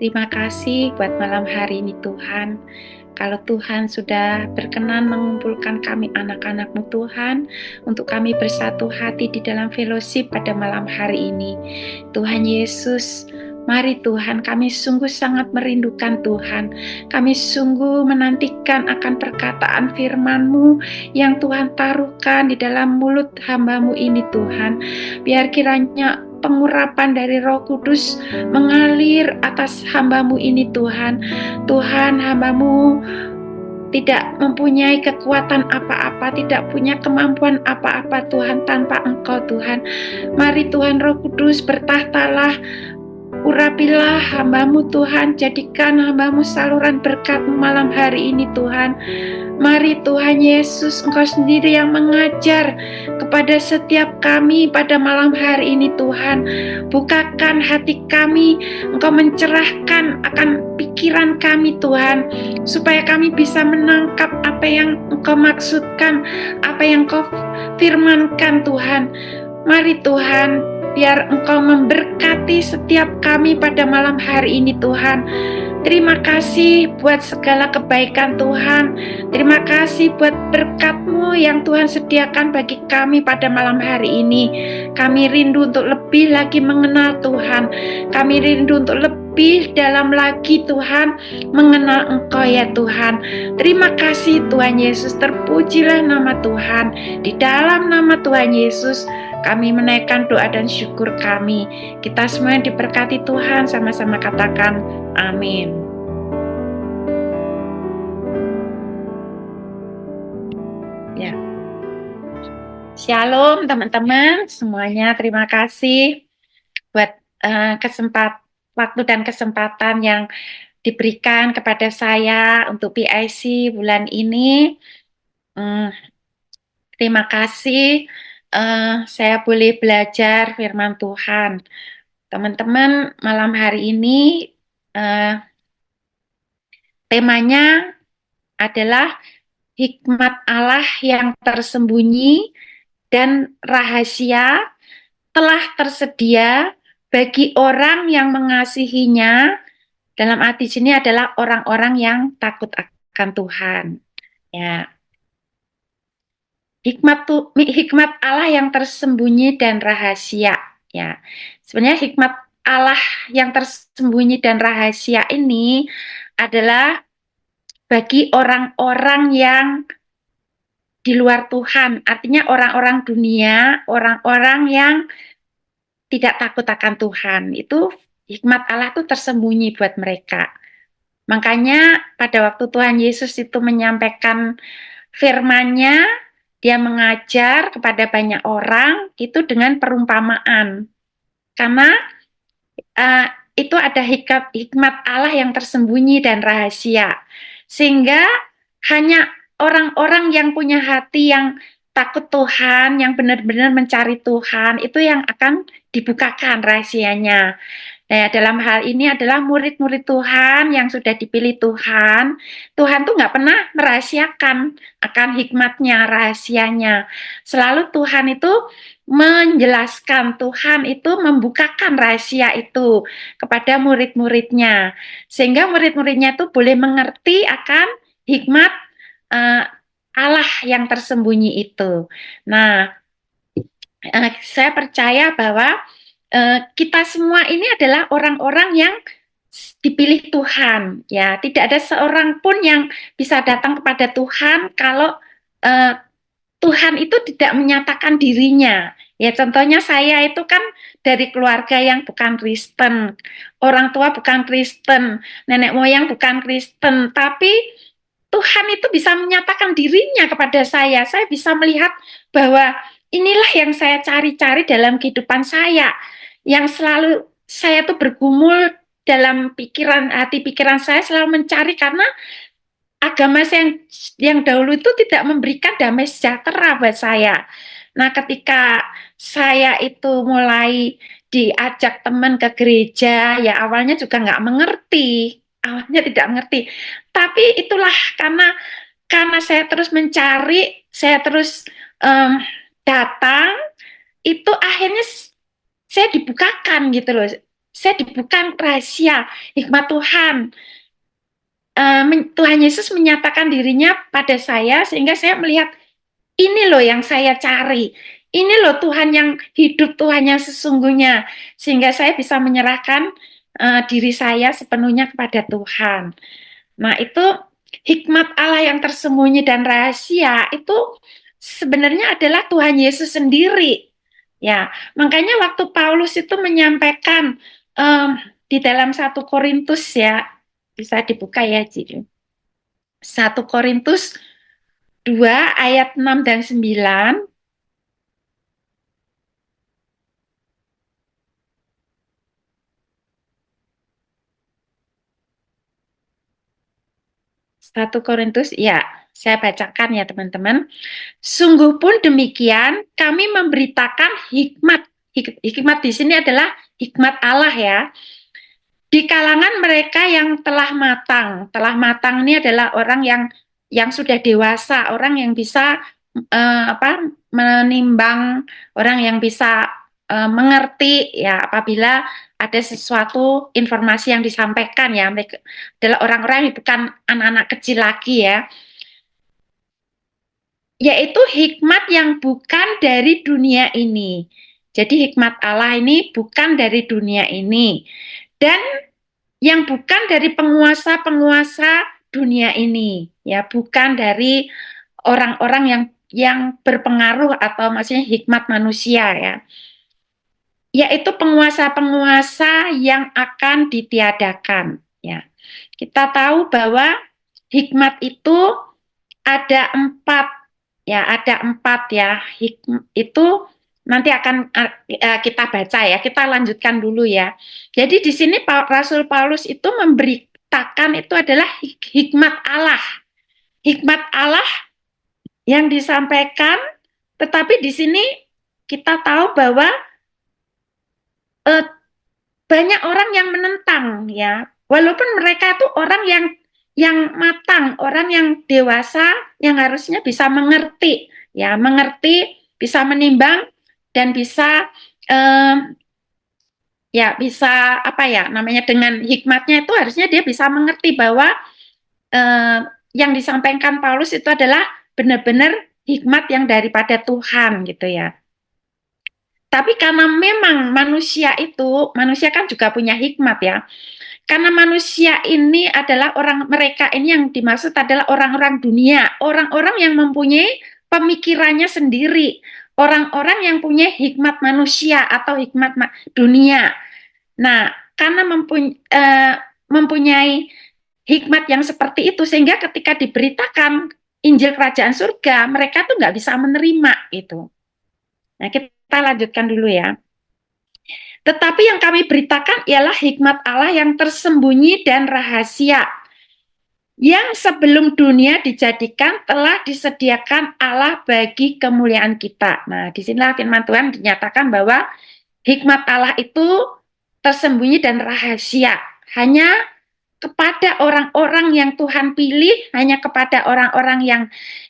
Terima kasih buat malam hari ini Tuhan. Kalau Tuhan sudah berkenan mengumpulkan kami anak-anak-Mu Tuhan, untuk kami bersatu hati di dalam fellowship pada malam hari ini. Tuhan Yesus, mari Tuhan, kami sungguh sangat merindukan Tuhan. Kami sungguh menantikan akan perkataan firman-Mu yang Tuhan taruhkan di dalam mulut hamba-Mu ini Tuhan. Biar kiranya pengurapan dari Roh Kudus mengalir atas hamba-Mu ini Tuhan. Tuhan, hamba-Mu tidak mempunyai kekuatan apa-apa, tidak punya kemampuan apa-apa Tuhan tanpa Engkau Tuhan. Mari Tuhan Roh Kudus bertahtalah, urapilah hamba-Mu Tuhan, jadikan hamba-Mu saluran berkat malam hari ini Tuhan. Mari Tuhan Yesus, Engkau sendiri yang mengajar kepada setiap kami pada malam hari ini Tuhan. Bukakan hati kami, Engkau mencerahkan akan pikiran kami Tuhan, supaya kami bisa menangkap apa yang Engkau maksudkan, apa yang Engkau firmankan Tuhan. Mari Tuhan, biar Engkau memberkati setiap kami pada malam hari ini Tuhan. Terima kasih buat segala kebaikan Tuhan. Terima kasih buat berkat-Mu yang Tuhan sediakan bagi kami pada malam hari ini. Kami rindu untuk lebih lagi mengenal Tuhan. Kami rindu untuk lebih dalam lagi Tuhan mengenal Engkau ya Tuhan. Terima kasih Tuhan Yesus, terpujilah nama Tuhan. Di dalam nama Tuhan Yesus kami menaikkan doa dan syukur kami. Kita semua yang diberkati Tuhan, sama-sama katakan amin. Ya. Shalom teman-teman semuanya, terima kasih buat waktu dan kesempatan yang diberikan kepada saya untuk PIC bulan ini. Terima kasih saya boleh belajar firman Tuhan. Teman-teman, malam hari ini temanya adalah hikmat Allah yang tersembunyi dan rahasia telah tersedia bagi orang yang mengasihinya. Dalam arti sini adalah orang-orang yang takut akan Tuhan. Ya. Hikmat Allah yang tersembunyi dan rahasia. Ya. Sebenarnya hikmat Allah yang tersembunyi dan rahasia ini adalah bagi orang-orang yang di luar Tuhan, artinya orang-orang dunia, orang-orang yang tidak takut akan Tuhan. Itu hikmat Allah itu tersembunyi buat mereka. Makanya pada waktu Tuhan Yesus itu menyampaikan firman-Nya, dia mengajar kepada banyak orang itu dengan perumpamaan. Karena itu ada hikmat Allah yang tersembunyi dan rahasia. Sehingga hanya orang-orang yang punya hati yang takut Tuhan, yang benar-benar mencari Tuhan, itu yang akan dibukakan rahasianya. Nah, dalam hal ini adalah murid-murid Tuhan yang sudah dipilih Tuhan. Tuhan tuh nggak pernah merahasiakan akan hikmatnya, rahasianya. Selalu Tuhan itu menjelaskan, Tuhan itu membukakan rahasia itu kepada murid-muridnya. Sehingga murid-muridnya itu boleh mengerti akan hikmat Allah yang tersembunyi itu. Nah, saya percaya bahwa kita semua ini adalah orang-orang yang dipilih Tuhan. Ya, tidak ada seorang pun yang bisa datang kepada Tuhan kalau Tuhan itu tidak menyatakan dirinya. Ya, contohnya saya itu kan dari keluarga yang bukan Kristen, orang tua bukan Kristen, nenek moyang bukan Kristen, tapi Tuhan itu bisa menyatakan dirinya kepada saya. Saya bisa melihat bahwa inilah yang saya cari-cari dalam kehidupan saya, yang selalu saya tuh bergumul dalam hati pikiran saya selalu mencari, karena agama yang dahulu itu tidak memberikan damai sejahtera buat saya. Nah, ketika saya itu mulai diajak teman ke gereja, ya awalnya juga nggak mengerti, awalnya tidak mengerti. Tapi itulah karena saya terus mencari, saya terus datang, itu akhirnya saya dibukakan gitu loh. saya dibuka rahasia hikmat Tuhan. Tuhan Yesus menyatakan dirinya pada saya sehingga saya melihat ini loh yang saya cari. Ini loh Tuhan yang hidup, Tuhan yang sesungguhnya. Sehingga saya bisa menyerahkan diri saya sepenuhnya kepada Tuhan. Nah, itu hikmat Allah yang tersembunyi dan rahasia itu sebenarnya adalah Tuhan Yesus sendiri. Ya, makanya waktu Paulus itu menyampaikan di dalam 1 Korintus ya, bisa dibuka ya, Ji. 1 Korintus 2 ayat 6 dan 9. 1 Korintus, ya, saya bacakan ya teman-teman. Sungguh pun demikian, kami memberitakan hikmat. Hikmat di sini adalah hikmat Allah ya. Di kalangan mereka yang telah matang. Telah matang ini adalah orang yang sudah dewasa, orang yang bisa menimbang, orang yang bisa mengerti ya apabila ada sesuatu informasi yang disampaikan ya. Mereka adalah orang-orang yang bukan anak-anak kecil lagi ya, yaitu hikmat yang bukan dari dunia ini. Jadi hikmat Allah ini bukan dari dunia ini dan yang bukan dari penguasa-penguasa dunia ini, ya, bukan dari orang-orang yang berpengaruh atau maksudnya hikmat manusia ya, yaitu penguasa-penguasa yang akan ditiadakan ya. Kita tahu bahwa hikmat itu ada empat ya, ada empat ya. Itu nanti akan kita baca ya. Kita lanjutkan dulu ya. Jadi di sini Rasul Paulus itu memberitakan itu adalah hikmat Allah. Hikmat Allah yang disampaikan, tetapi di sini kita tahu bahwa eh, banyak orang yang menentang ya. Walaupun mereka itu orang yang matang, orang yang dewasa yang harusnya bisa mengerti ya, mengerti, bisa menimbang dan bisa eh, ya bisa apa ya namanya dengan hikmatnya itu harusnya dia bisa mengerti bahwa eh, yang disampaikan Paulus itu adalah benar-benar hikmat yang daripada Tuhan gitu ya. Tapi karena memang manusia kan juga punya hikmat ya. Karena manusia ini adalah mereka ini yang dimaksud adalah orang-orang dunia, orang-orang yang mempunyai pemikirannya sendiri, orang-orang yang punya hikmat manusia atau hikmat dunia. Nah, karena mempunyai hikmat yang seperti itu, sehingga ketika diberitakan Injil Kerajaan Surga, mereka tuh nggak bisa menerima itu. Nah, kita lanjutkan dulu ya. Tetapi yang kami beritakan ialah hikmat Allah yang tersembunyi dan rahasia, yang sebelum dunia dijadikan telah disediakan Allah bagi kemuliaan kita. Nah, disinilah firman Tuhan dinyatakan bahwa hikmat Allah itu tersembunyi dan rahasia. Hanya kepada orang-orang yang Tuhan pilih, hanya kepada orang-orang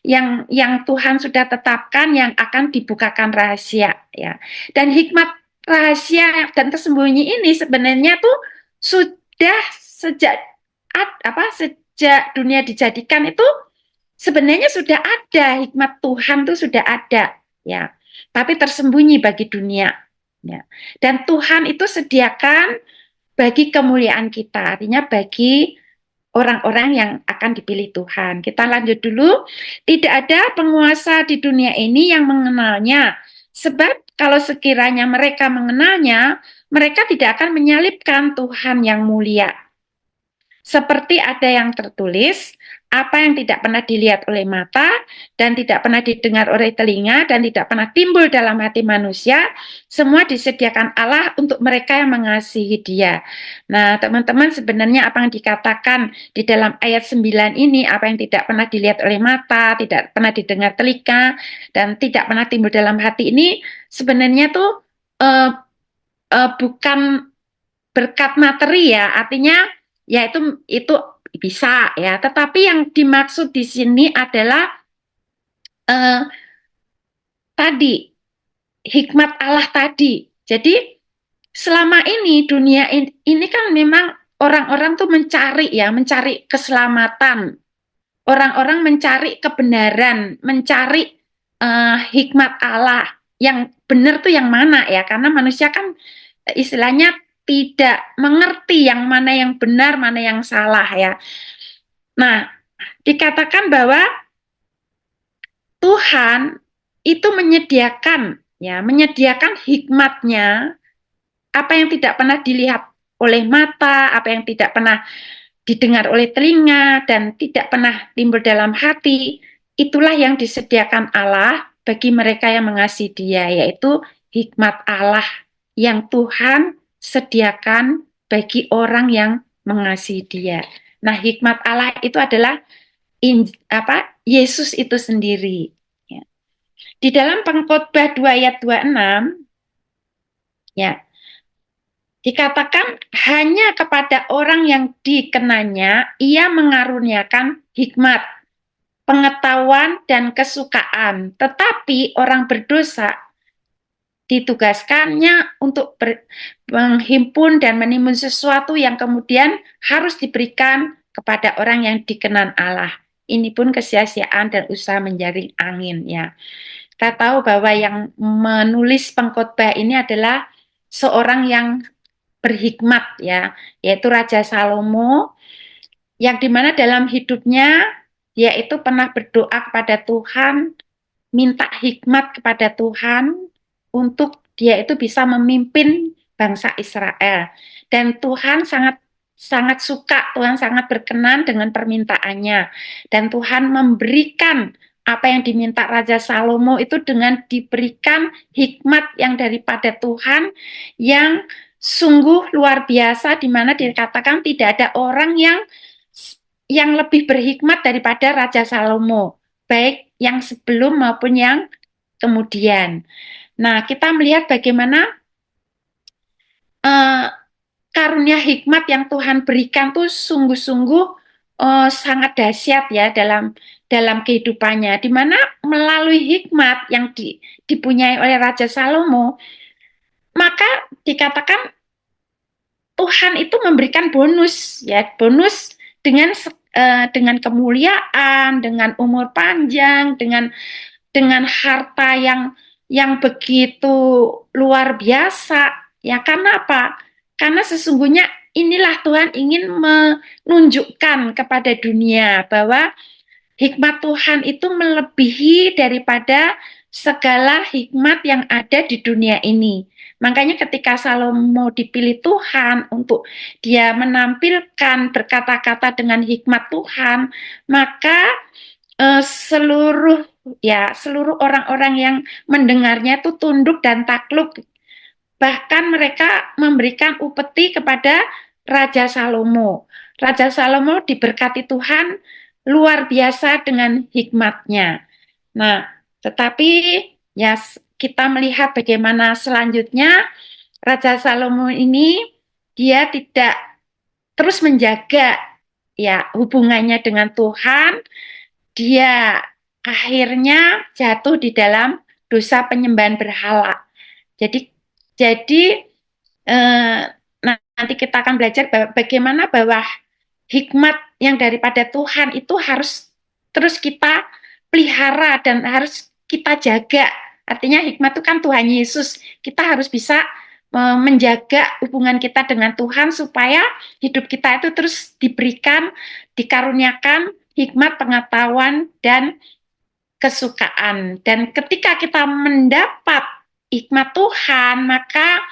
yang Tuhan sudah tetapkan yang akan dibukakan rahasia ya. Dan hikmat rahasia dan tersembunyi ini sebenarnya tuh sudah sejak dunia dijadikan itu sebenarnya sudah ada, hikmat Tuhan tuh sudah ada ya. Tapi tersembunyi bagi dunia ya. Dan Tuhan itu sediakan bagi kemuliaan kita, artinya bagi orang-orang yang akan dipilih Tuhan. Kita lanjut dulu. Tidak ada penguasa di dunia ini yang mengenalnya. Sebab kalau sekiranya mereka mengenalnya, mereka tidak akan menyalibkan Tuhan yang mulia. Seperti ada yang tertulis, apa yang tidak pernah dilihat oleh mata, dan tidak pernah didengar oleh telinga, dan tidak pernah timbul dalam hati manusia, semua disediakan Allah untuk mereka yang mengasihi Dia. Nah, teman-teman, sebenarnya apa yang dikatakan di dalam ayat 9 ini, apa yang tidak pernah dilihat oleh mata, tidak pernah didengar telinga, dan tidak pernah timbul dalam hati ini, sebenarnya tuh bukan berkat materi ya, artinya ya itu bisa ya, tetapi yang dimaksud di sini adalah tadi hikmat Allah tadi. Jadi selama ini dunia ini kan memang orang-orang tuh mencari keselamatan. Orang-orang mencari kebenaran, mencari hikmat Allah. Yang benar tuh yang mana ya? Karena manusia kan istilahnya tidak mengerti yang mana yang benar, mana yang salah ya. Nah, dikatakan bahwa Tuhan itu menyediakan hikmatnya, apa yang tidak pernah dilihat oleh mata, apa yang tidak pernah didengar oleh telinga, dan tidak pernah timbul dalam hati, itulah yang disediakan Allah bagi mereka yang mengasihi Dia, yaitu hikmat Allah yang Tuhan sediakan bagi orang yang mengasihi Dia. Nah, hikmat Allah itu adalah Yesus itu sendiri. Ya. Di dalam Pengkhotbah 2 ayat 26, ya, dikatakan hanya kepada orang yang dikenanya ia mengaruniakan hikmat, pengetahuan, dan kesukaan. Tetapi orang berdosa ditugaskannya untuk menghimpun dan menimbun sesuatu yang kemudian harus diberikan kepada orang yang dikenan Allah. Ini pun kesia-siaan dan usaha menjaring angin ya. Kita tahu bahwa yang menulis pengkhotbah ini adalah seorang yang berhikmat ya, yaitu Raja Salomo, yang dimana dalam hidupnya dia itu pernah berdoa kepada Tuhan, minta hikmat kepada Tuhan untuk dia itu bisa memimpin bangsa Israel. Dan Tuhan sangat sangat suka, Tuhan sangat berkenan dengan permintaannya. Dan Tuhan memberikan apa yang diminta Raja Salomo itu dengan diberikan hikmat yang daripada Tuhan yang sungguh luar biasa, di mana dikatakan tidak ada orang yang lebih berhikmat daripada Raja Salomo, baik yang sebelum maupun yang kemudian. Nah, kita melihat bagaimana uh, karunia hikmat yang Tuhan berikan tuh sungguh-sungguh sangat dahsyat ya dalam kehidupannya, di mana melalui hikmat yang dipunyai oleh Raja Salomo, maka dikatakan Tuhan itu memberikan bonus ya, bonus dengan kemuliaan, dengan umur panjang, dengan harta yang begitu luar biasa. Ya, karena apa? Karena sesungguhnya inilah Tuhan ingin menunjukkan kepada dunia bahwa hikmat Tuhan itu melebihi daripada segala hikmat yang ada di dunia ini. Makanya ketika Salomo dipilih Tuhan untuk dia menampilkan berkata-kata dengan hikmat Tuhan, maka seluruh orang-orang yang mendengarnya itu tunduk dan takluk. Bahkan mereka memberikan upeti kepada Raja Salomo. Raja Salomo diberkati Tuhan luar biasa dengan hikmatnya. Nah, tetapi ya kita melihat bagaimana selanjutnya Raja Salomo ini dia tidak terus menjaga ya hubungannya dengan Tuhan, dia akhirnya jatuh di dalam dosa penyembahan berhala. Jadi eh, nanti kita akan belajar bagaimana bahwa hikmat yang daripada Tuhan itu harus terus kita pelihara dan harus kita jaga. Artinya hikmat itu kan Tuhan Yesus. Kita harus bisa menjaga hubungan kita dengan Tuhan supaya hidup kita itu terus diberikan, dikaruniakan hikmat, pengetahuan, dan kesukaan. Dan ketika kita mendapat hikmat Tuhan, maka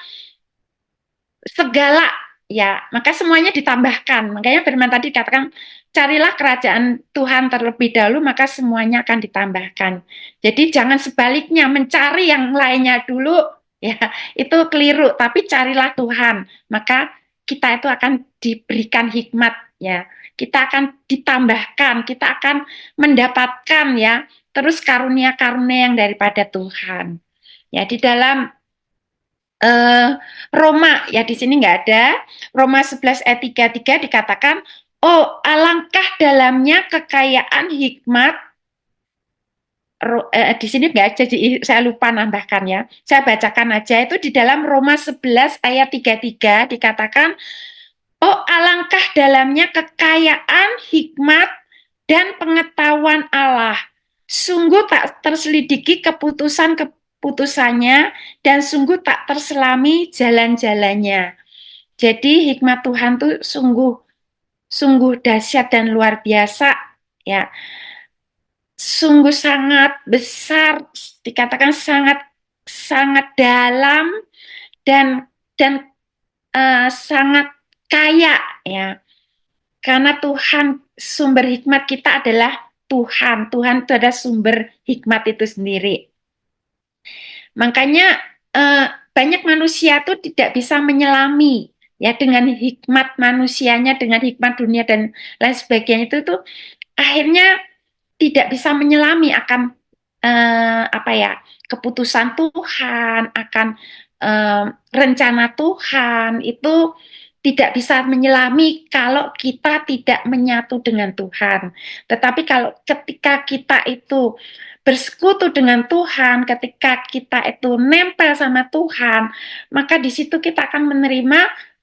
semuanya ditambahkan. Makanya firman tadi katakan, carilah kerajaan Tuhan terlebih dahulu, maka semuanya akan ditambahkan. Jadi jangan sebaliknya mencari yang lainnya dulu, ya itu keliru. Tapi carilah Tuhan, maka kita itu akan diberikan hikmat, ya. Kita akan ditambahkan, kita akan mendapatkan ya terus karunia-karunia yang daripada Tuhan. Ya, di dalam Roma, ya di sini nggak ada, Roma 11 ayat 33 dikatakan, oh alangkah dalamnya kekayaan hikmat di sini nggak, jadi saya lupa nambahkan ya. Saya bacakan aja, itu di dalam Roma 11 ayat 33 dikatakan, oh alangkah dalamnya kekayaan hikmat dan pengetahuan Allah. Sungguh tak terselidiki keputusan-keputusannya dan sungguh tak terselami jalan-jalannya. Jadi hikmat Tuhan tuh sungguh sungguh dahsyat dan luar biasa ya. Sungguh sangat besar, dikatakan sangat sangat dalam dan sangat kaya ya. Karena Tuhan, sumber hikmat kita adalah Tuhan. Tuhan itu adalah sumber hikmat itu sendiri. Makanya banyak manusia itu tidak bisa menyelami ya dengan hikmat manusianya, dengan hikmat dunia dan lain sebagainya itu tuh akhirnya tidak bisa menyelami akan apa ya, keputusan Tuhan, akan rencana Tuhan itu tidak bisa menyelami kalau kita tidak menyatu dengan Tuhan. Tetapi kalau ketika kita itu bersekutu dengan Tuhan, ketika kita itu nempel sama Tuhan, maka di situ kita akan menerima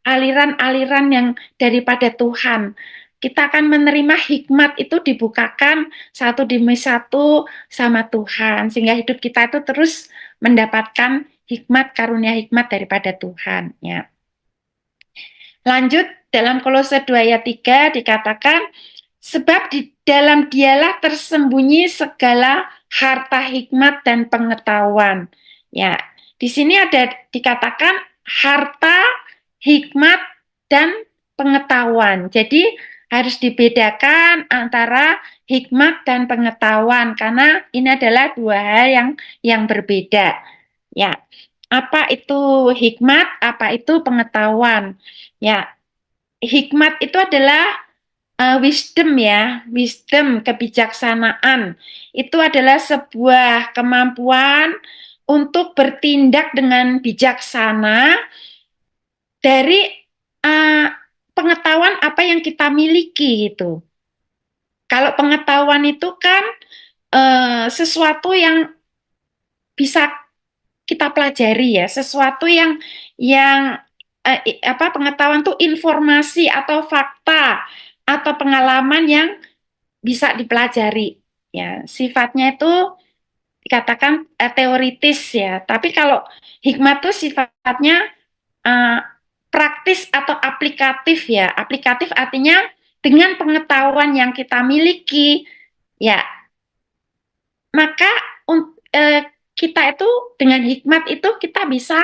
aliran-aliran yang daripada Tuhan. Kita akan menerima hikmat itu dibukakan satu demi satu sama Tuhan, sehingga hidup kita itu terus mendapatkan hikmat, karunia hikmat daripada Tuhan. Ya. Lanjut, dalam Kolose 2 ayat 3 dikatakan, sebab di dalam dialah tersembunyi segala harta hikmat dan pengetahuan. Ya, di sini ada dikatakan harta, hikmat, dan pengetahuan. Jadi harus dibedakan antara hikmat dan pengetahuan karena ini adalah dua hal yang berbeda. Ya, apa itu hikmat, apa itu pengetahuan? Ya, hikmat itu adalah wisdom ya, wisdom, kebijaksanaan. Itu adalah sebuah kemampuan untuk bertindak dengan bijaksana dari uh, pengetahuan apa yang kita miliki gitu. Kalau pengetahuan itu kan sesuatu yang bisa kita pelajari ya, sesuatu yang apa, pengetahuan itu informasi atau fakta atau pengalaman yang bisa dipelajari ya. Sifatnya itu dikatakan teoritis ya. Tapi kalau hikmat itu sifatnya uh, praktis atau aplikatif ya. Aplikatif artinya dengan pengetahuan yang kita miliki ya, maka kita itu dengan hikmat itu kita bisa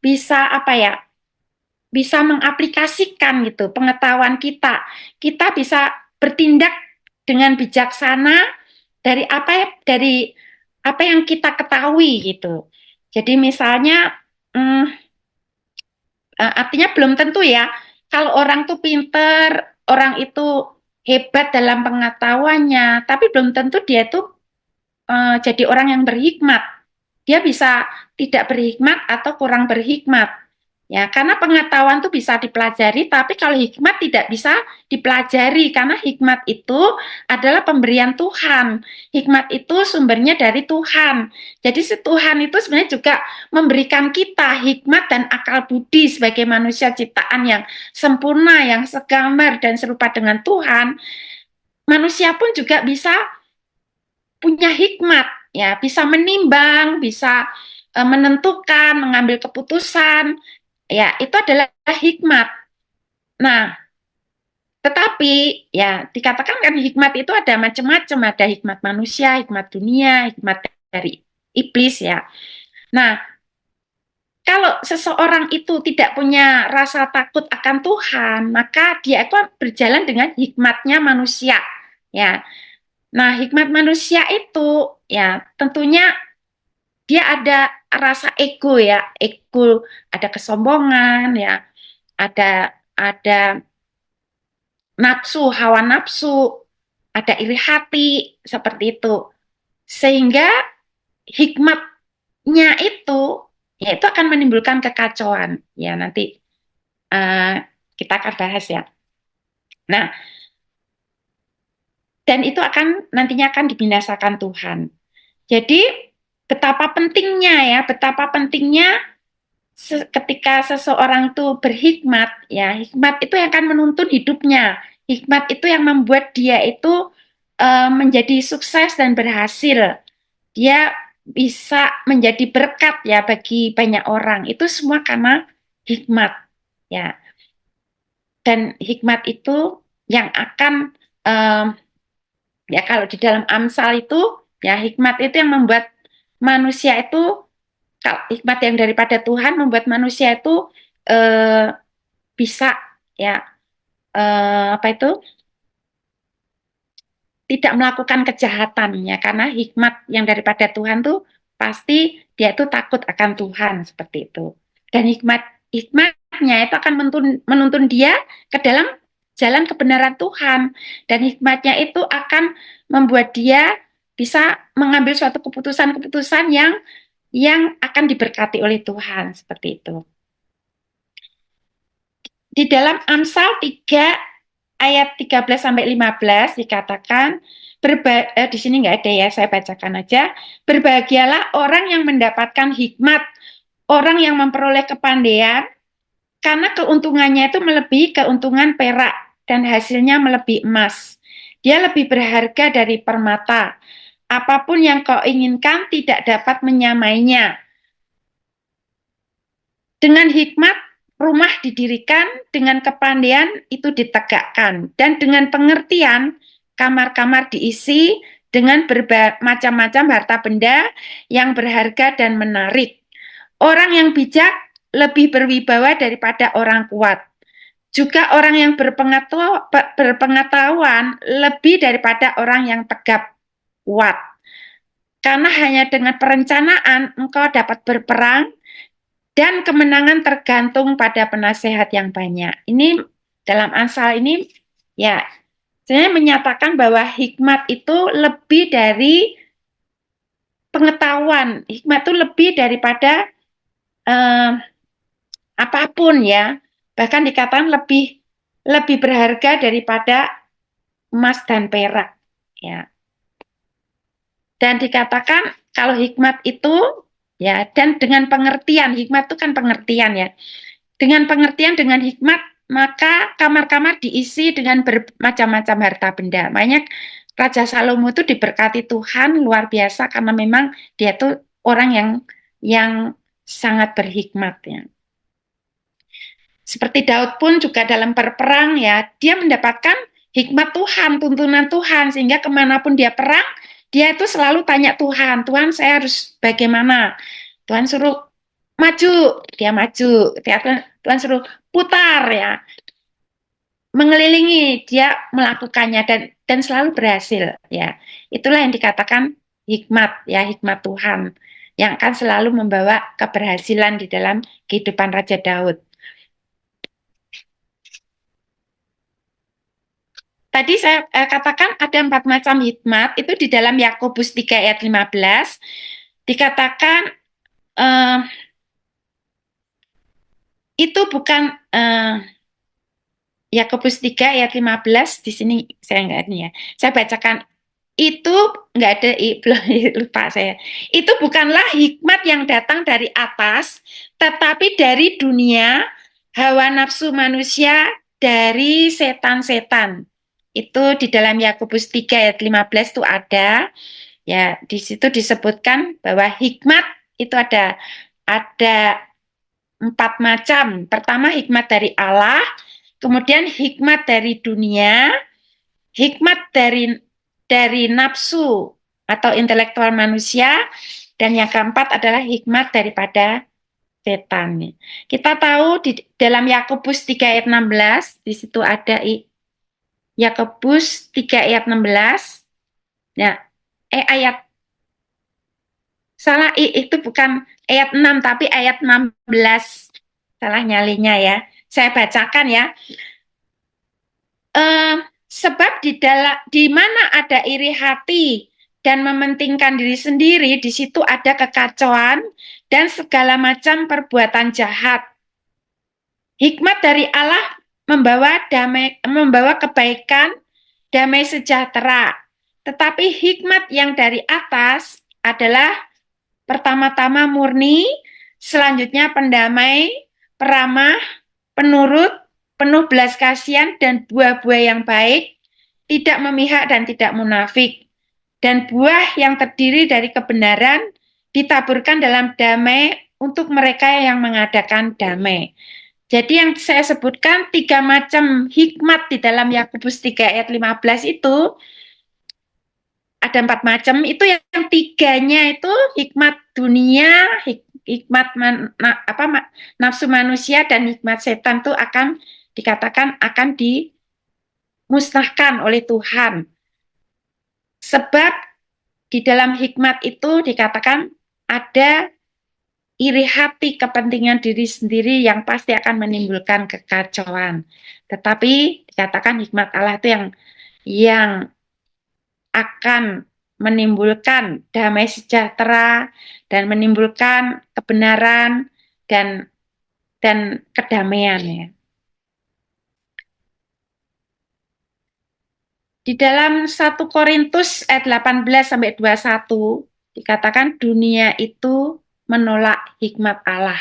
bisa apa ya, bisa mengaplikasikan gitu pengetahuan kita. Kita bisa bertindak dengan bijaksana dari apa yang kita ketahui gitu. Jadi misalnya artinya belum tentu ya kalau orang tuh pinter, orang itu hebat dalam pengetahuannya, tapi belum tentu dia tuh jadi orang yang berhikmat. Dia bisa tidak berhikmat atau kurang berhikmat. Ya, karena pengetahuan itu bisa dipelajari, tapi kalau hikmat tidak bisa dipelajari, karena hikmat itu adalah pemberian Tuhan. Hikmat itu sumbernya dari Tuhan. Jadi si Tuhan itu sebenarnya juga memberikan kita hikmat dan akal budi sebagai manusia ciptaan yang sempurna, yang segambar dan serupa dengan Tuhan. Manusia pun juga bisa punya hikmat, ya, bisa menimbang, bisa menentukan, mengambil keputusan, ya, itu adalah hikmat. Nah, tetapi ya dikatakan kan hikmat itu ada macam-macam, ada hikmat manusia, hikmat dunia, hikmat dari iblis ya. Nah, kalau seseorang itu tidak punya rasa takut akan Tuhan, maka dia itu berjalan dengan hikmatnya manusia, ya. Nah, hikmat manusia itu ya tentunya dia ada rasa ego ya, ego, ada kesombongan ya, ada nafsu, hawa nafsu, ada iri hati seperti itu. Sehingga hikmatnya itu ya itu akan menimbulkan kekacauan. Ya, nanti uh, kita akan bahas ya. Nah, dan itu akan nantinya akan dibinasakan Tuhan. Jadi betapa pentingnya ketika seseorang tuh berhikmat, ya, hikmat itu yang akan menuntun hidupnya. Hikmat itu yang membuat dia itu menjadi sukses dan berhasil. Dia bisa menjadi berkat ya bagi banyak orang. Itu semua karena hikmat, ya. Dan hikmat itu yang akan eh, ya kalau di dalam Amsal itu ya hikmat itu yang membuat manusia itu hikmat yang daripada Tuhan membuat manusia itu eh, bisa ya apa itu tidak melakukan kejahatan ya karena hikmat yang daripada Tuhan tuh pasti dia tuh takut akan Tuhan seperti itu dan hikmatnya itu akan menuntun dia ke dalam jalan kebenaran Tuhan dan hikmatnya itu akan membuat dia bisa mengambil suatu keputusan-keputusan yang akan diberkati oleh Tuhan seperti itu. Di dalam Amsal 3 ayat 13 sampai 15 dikatakan di sini nggak ada ya, saya bacakan aja. Berbahagialah orang yang mendapatkan hikmat, orang yang memperoleh kepandaian, karena keuntungannya itu melebihi keuntungan perak dan hasilnya melebihi emas. Dia lebih berharga dari permata. Apapun yang kau inginkan tidak dapat menyamainya. Dengan hikmat, rumah didirikan, dengan kepandaian itu ditegakkan, dan dengan pengertian, kamar-kamar diisi dengan macam-macam harta benda yang berharga dan menarik. Orang yang bijak lebih berwibawa daripada orang kuat. Juga orang yang berpengetahuan lebih daripada orang yang tegap kuat. Karena hanya dengan perencanaan engkau dapat berperang dan kemenangan tergantung pada penasehat yang banyak. Ini dalam Amsal ini ya saya menyatakan bahwa hikmat itu lebih dari pengetahuan. Hikmat itu lebih daripada eh, apapun ya. Bahkan dikatakan lebih lebih berharga daripada emas dan perak ya. Dan dikatakan kalau hikmat itu ya dan dengan pengertian, hikmat itu kan pengertian ya. Dengan pengertian dengan hikmat maka kamar-kamar diisi dengan bermacam-macam harta benda. Banyak Raja Salomo itu diberkati Tuhan luar biasa karena memang dia tuh orang yang sangat berhikmat ya. Seperti Daud pun juga dalam berperang ya, dia mendapatkan hikmat Tuhan, tuntunan Tuhan, sehingga kemanapun dia perang, dia itu selalu tanya Tuhan, Tuhan saya harus bagaimana? Tuhan suruh maju, dia maju. Tuhan suruh putar ya, mengelilingi, dia melakukannya dan selalu berhasil ya. Itulah yang dikatakan hikmat ya, hikmat Tuhan yang akan selalu membawa keberhasilan di dalam kehidupan Raja Daud. Tadi saya katakan ada 4 macam hikmat, itu di dalam Yakobus 3 ayat 15, dikatakan uh, itu bukan Yakobus 3 ayat 15, di sini saya nggak ini ya, saya bacakan, itu nggak ada, belum lupa saya, itu bukanlah hikmat yang datang dari atas, tetapi dari dunia, hawa nafsu manusia, dari setan-setan. Itu di dalam Yakobus 3 ayat 15 itu ada. Ya, di situ disebutkan bahwa hikmat itu ada 4 macam. Pertama hikmat dari Allah, kemudian hikmat dari dunia, hikmat dari nafsu atau intelektual manusia, dan yang keempat adalah hikmat daripada setan. Kita tahu di dalam Yakobus 3 ayat 16, di situ ada Yakobus 3 ayat 16. Nah, ayat salah itu bukan ayat 6 tapi ayat 16. Salah nyalinya ya. Saya bacakan ya. Sebab di mana ada iri hati dan mementingkan diri sendiri, di situ ada kekacauan dan segala macam perbuatan jahat. Hikmat dari Allah membawa kebaikan, damai sejahtera. Tetapi hikmat yang dari atas adalah pertama-tama murni, selanjutnya pendamai, peramah, penurut, penuh belas kasihan dan buah-buah yang baik, tidak memihak dan tidak munafik. Dan buah yang terdiri dari kebenaran ditaburkan dalam damai untuk mereka yang mengadakan damai. Jadi yang saya sebutkan 3 macam hikmat di dalam Yakobus 3 ayat 15 itu ada 4 macam. Itu yang 3-nya itu hikmat dunia, hikmat nafsu manusia dan hikmat setan itu akan dikatakan akan dimusnahkan oleh Tuhan. Sebab di dalam hikmat itu dikatakan ada iri hati, kepentingan diri sendiri yang pasti akan menimbulkan kekacauan. Tetapi dikatakan hikmat Allah itu yang akan menimbulkan damai sejahtera dan menimbulkan kebenaran dan kedamaian ya. Di dalam 1 Korintus ayat 18 sampai 21 dikatakan dunia itu menolak hikmat Allah.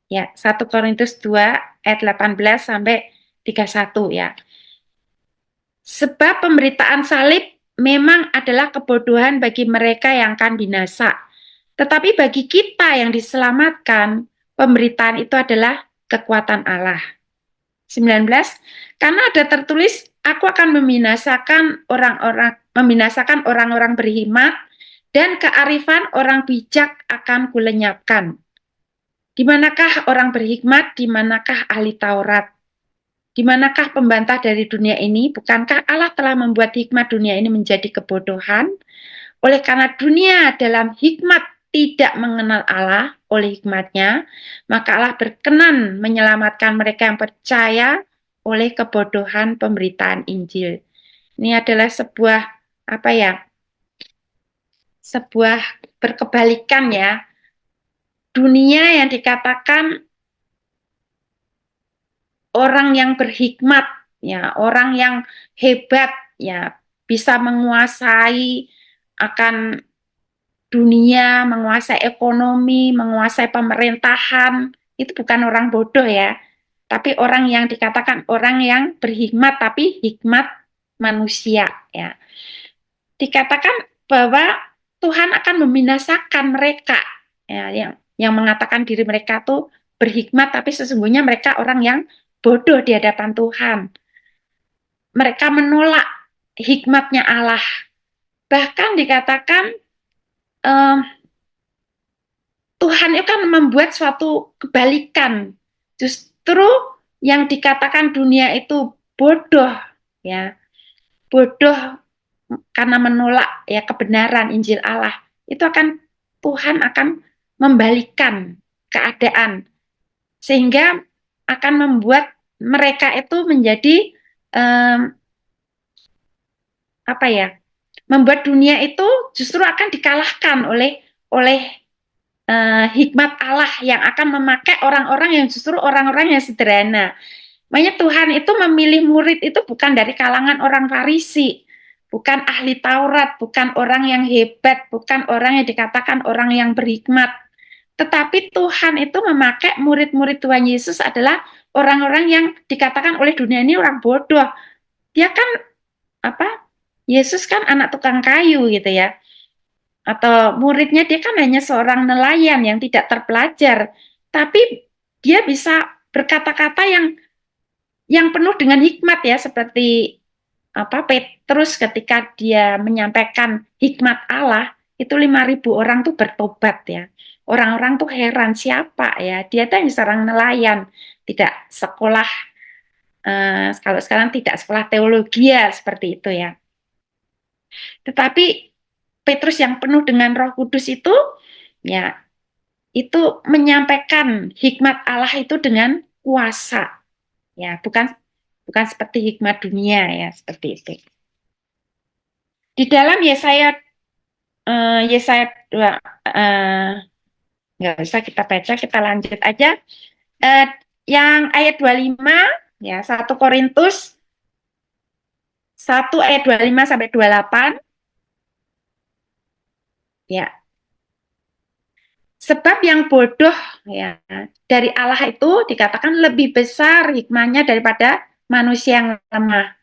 Ya, 1 Korintus 2 ayat 18 sampai 31 ya. Sebab pemberitaan salib memang adalah kebodohan bagi mereka yang akan binasa. Tetapi bagi kita yang diselamatkan, pemberitaan itu adalah kekuatan Allah. 19, karena ada tertulis, aku akan membinasakan orang-orang berhikmat dan kearifan orang bijak akan kulenyapkan. Di manakah orang berhikmat, di manakah ahli Taurat? Di manakah pembantah dari dunia ini? Bukankah Allah telah membuat hikmat dunia ini menjadi kebodohan? Oleh karena dunia dalam hikmat tidak mengenal Allah oleh hikmatnya, maka Allah berkenan menyelamatkan mereka yang percaya oleh kebodohan pemberitaan Injil. Ini adalah sebuah berkebalikan ya. Dunia yang dikatakan orang yang berhikmat, ya, orang yang hebat, ya, bisa menguasai akan dunia, menguasai ekonomi, menguasai pemerintahan, itu bukan orang bodoh ya, tapi orang yang dikatakan orang yang berhikmat, tapi hikmat manusia ya. Dikatakan bahwa Tuhan akan membinasakan mereka ya, yang mengatakan diri mereka tuh berhikmat, tapi sesungguhnya mereka orang yang bodoh di hadapan Tuhan. Mereka menolak hikmatnya Allah. Bahkan dikatakan Tuhan itu kan membuat suatu kebalikan. Justru yang dikatakan dunia itu bodoh, ya, bodoh karena menolak ya kebenaran Injil Allah. Itu Tuhan akan membalikan keadaan sehingga akan membuat mereka itu menjadi membuat dunia itu justru akan dikalahkan oleh hikmat Allah yang akan memakai orang-orang yang justru orang-orang yang sederhana. Makanya Tuhan itu memilih murid itu bukan dari kalangan orang Farisi, bukan ahli Taurat, bukan orang yang hebat, bukan orang yang dikatakan orang yang berhikmat. Tetapi Tuhan itu memakai murid-murid Tuhan Yesus adalah orang-orang yang dikatakan oleh dunia ini orang bodoh. Dia kan Yesus kan anak tukang kayu gitu ya. Atau muridnya dia kan hanya seorang nelayan yang tidak terpelajar, tapi dia bisa berkata-kata yang penuh dengan hikmat ya, seperti Petrus ketika dia menyampaikan hikmat Allah, itu 5.000 orang tuh bertobat ya. Orang-orang tuh heran, siapa ya? Dia tuh seorang nelayan, tidak sekolah, kalau sekarang tidak sekolah teologi ya, seperti itu ya. Tetapi Petrus yang penuh dengan Roh Kudus itu, ya, itu menyampaikan hikmat Allah itu dengan kuasa, ya, bukan seperti hikmat dunia ya, seperti itu. Di dalam Yesaya 2, nggak usah kita baca, kita lanjut aja. Yang ayat 25 ya, 1 Korintus 1 ayat 25 sampai 28. Ya, sebab yang bodoh ya dari Allah itu dikatakan lebih besar hikmahnya daripada manusia yang lemah,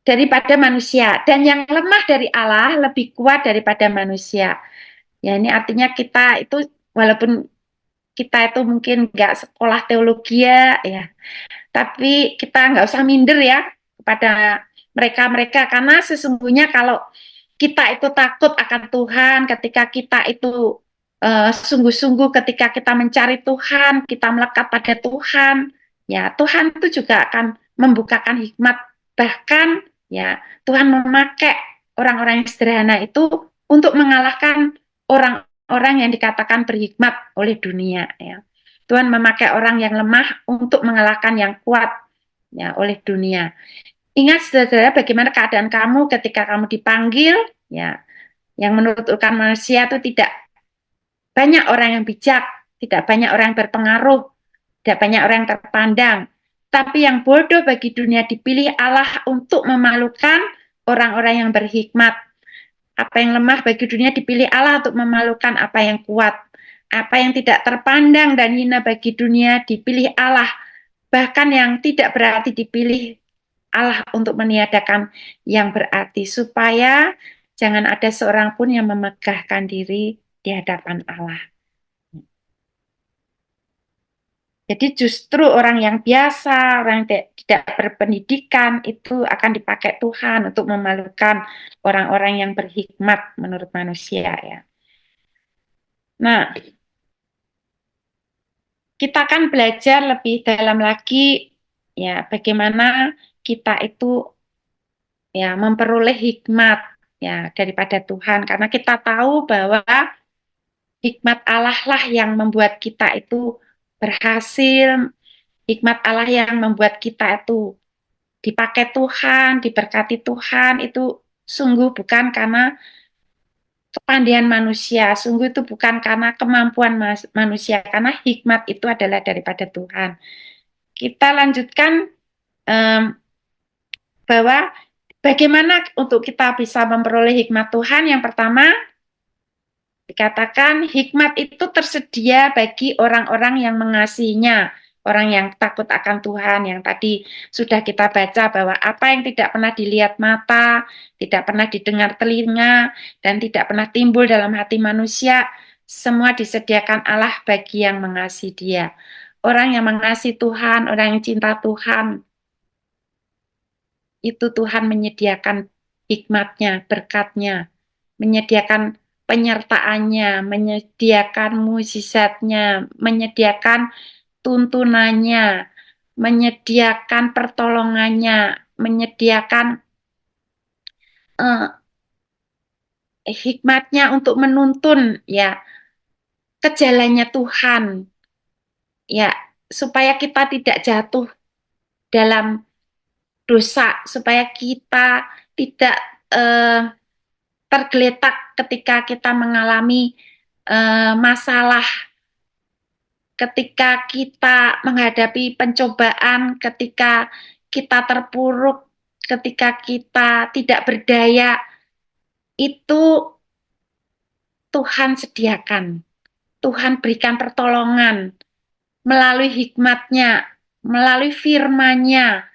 daripada manusia, dan yang lemah dari Allah lebih kuat daripada manusia. Ya, ini artinya kita itu walaupun kita itu mungkin nggak sekolah teologi ya, tapi kita nggak usah minder ya kepada mereka-mereka, karena sesungguhnya kalau kita itu takut akan Tuhan, ketika kita itu sungguh-sungguh, ketika kita mencari Tuhan, kita melekat pada Tuhan, ya Tuhan itu juga akan membukakan hikmat. Bahkan ya Tuhan memakai orang-orang yang sederhana itu untuk mengalahkan orang-orang yang dikatakan berhikmat oleh dunia. Ya. Tuhan memakai orang yang lemah untuk mengalahkan yang kuat ya oleh dunia. Ingat saudara, bagaimana keadaan kamu ketika kamu dipanggil, ya, yang menurut ukar manusia itu tidak banyak orang yang bijak, tidak banyak orang yang berpengaruh, tidak banyak orang yang terpandang. Tapi yang bodoh bagi dunia dipilih Allah untuk memalukan orang-orang yang berhikmat. Apa yang lemah bagi dunia dipilih Allah untuk memalukan apa yang kuat. Apa yang tidak terpandang dan hina bagi dunia dipilih Allah. Bahkan yang tidak berarti dipilih Allah untuk meniadakan yang berarti, supaya jangan ada seorang pun yang memegahkan diri di hadapan Allah. Jadi justru orang yang biasa, orang yang tidak berpendidikan itu akan dipakai Tuhan untuk memalukan orang-orang yang berhikmat menurut manusia ya. Nah, kita kan belajar lebih dalam lagi ya bagaimana kita itu ya memperoleh hikmat ya daripada Tuhan, karena kita tahu bahwa hikmat Allah lah yang membuat kita itu berhasil, hikmat Allah yang membuat kita itu dipakai Tuhan, diberkati Tuhan, itu sungguh bukan karena kepandaian manusia, sungguh itu bukan karena kemampuan manusia, karena hikmat itu adalah daripada Tuhan. Kita lanjutkan um, bahwa bagaimana untuk kita bisa memperoleh hikmat Tuhan. Yang pertama, dikatakan hikmat itu tersedia bagi orang-orang yang mengasihinya, orang yang takut akan Tuhan, yang tadi sudah kita baca bahwa apa yang tidak pernah dilihat mata, tidak pernah didengar telinga, dan tidak pernah timbul dalam hati manusia, semua disediakan Allah bagi yang mengasihi Dia. Orang yang mengasihi Tuhan, orang yang cinta Tuhan, itu Tuhan menyediakan hikmatnya, berkatnya, menyediakan penyertaannya, menyediakan mukjizatnya, menyediakan tuntunannya, menyediakan pertolongannya, menyediakan uh, hikmatnya untuk menuntun ya ke jalannya Tuhan, ya supaya kita tidak jatuh dalam dosa, supaya kita tidak uh, tergeletak ketika kita mengalami masalah, ketika kita menghadapi pencobaan, ketika kita terpuruk, ketika kita tidak berdaya, itu Tuhan sediakan. Tuhan berikan pertolongan melalui hikmatnya, melalui firman-Nya,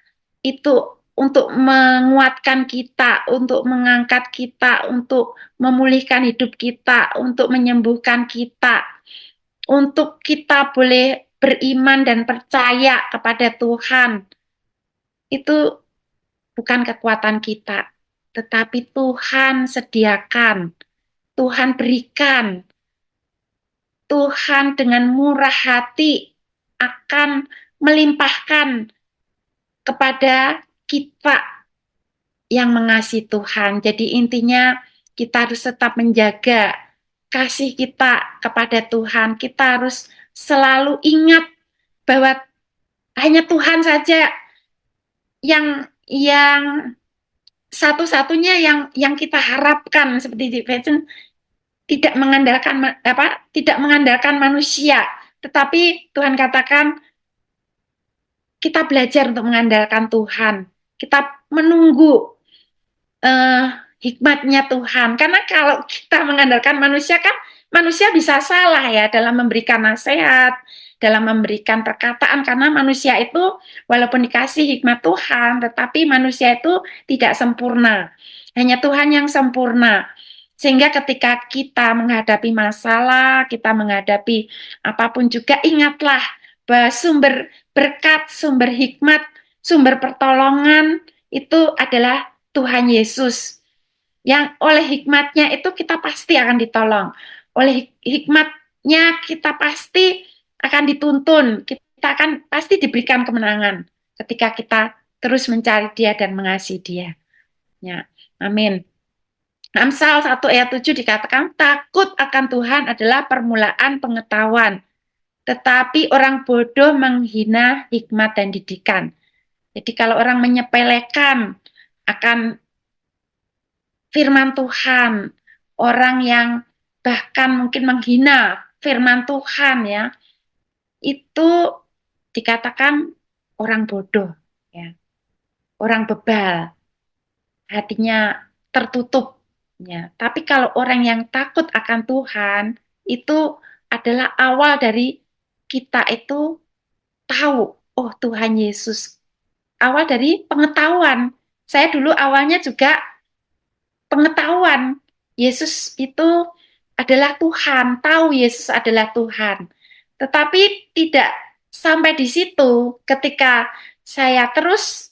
itu untuk menguatkan kita, untuk mengangkat kita, untuk memulihkan hidup kita, untuk menyembuhkan kita, untuk kita boleh beriman dan percaya kepada Tuhan. Itu bukan kekuatan kita, tetapi Tuhan sediakan, Tuhan berikan, Tuhan dengan murah hati akan melimpahkan kepada kita yang mengasihi Tuhan. Jadi intinya kita harus tetap menjaga kasih kita kepada Tuhan. Kita harus selalu ingat bahwa hanya Tuhan saja yang satu-satunya yang kita harapkan, seperti di Vincent, tidak mengandalkan manusia, tetapi Tuhan katakan kita belajar untuk mengandalkan Tuhan. Kita menunggu uh, hikmatnya Tuhan. Karena kalau kita mengandalkan manusia kan manusia bisa salah ya dalam memberikan nasihat, dalam memberikan perkataan karena manusia itu walaupun dikasih hikmat Tuhan, tetapi manusia itu tidak sempurna. Hanya Tuhan yang sempurna. Sehingga ketika kita menghadapi masalah, kita menghadapi apapun juga ingatlah bahwa sumber berkat, sumber hikmat, sumber pertolongan itu adalah Tuhan Yesus. Yang oleh hikmatnya itu kita pasti akan ditolong. Oleh hikmatnya kita pasti akan dituntun. Kita akan pasti diberikan kemenangan ketika kita terus mencari Dia dan mengasihi Dia. Ya, amin. Amsal 1 ayat 7 dikatakan, takut akan Tuhan adalah permulaan pengetahuan, tetapi orang bodoh menghina hikmat dan didikan. Jadi kalau orang menyepelekan akan firman Tuhan, orang yang bahkan mungkin menghina firman Tuhan ya, itu dikatakan orang bodoh, ya, orang bebal, hatinya tertutup. Ya. Tapi kalau orang yang takut akan Tuhan, itu adalah awal dari kita itu tahu, oh Tuhan Yesus. Awal dari pengetahuan. Saya dulu awalnya juga pengetahuan Yesus itu adalah Tuhan, tahu Yesus adalah Tuhan. Tetapi tidak sampai di situ ketika saya terus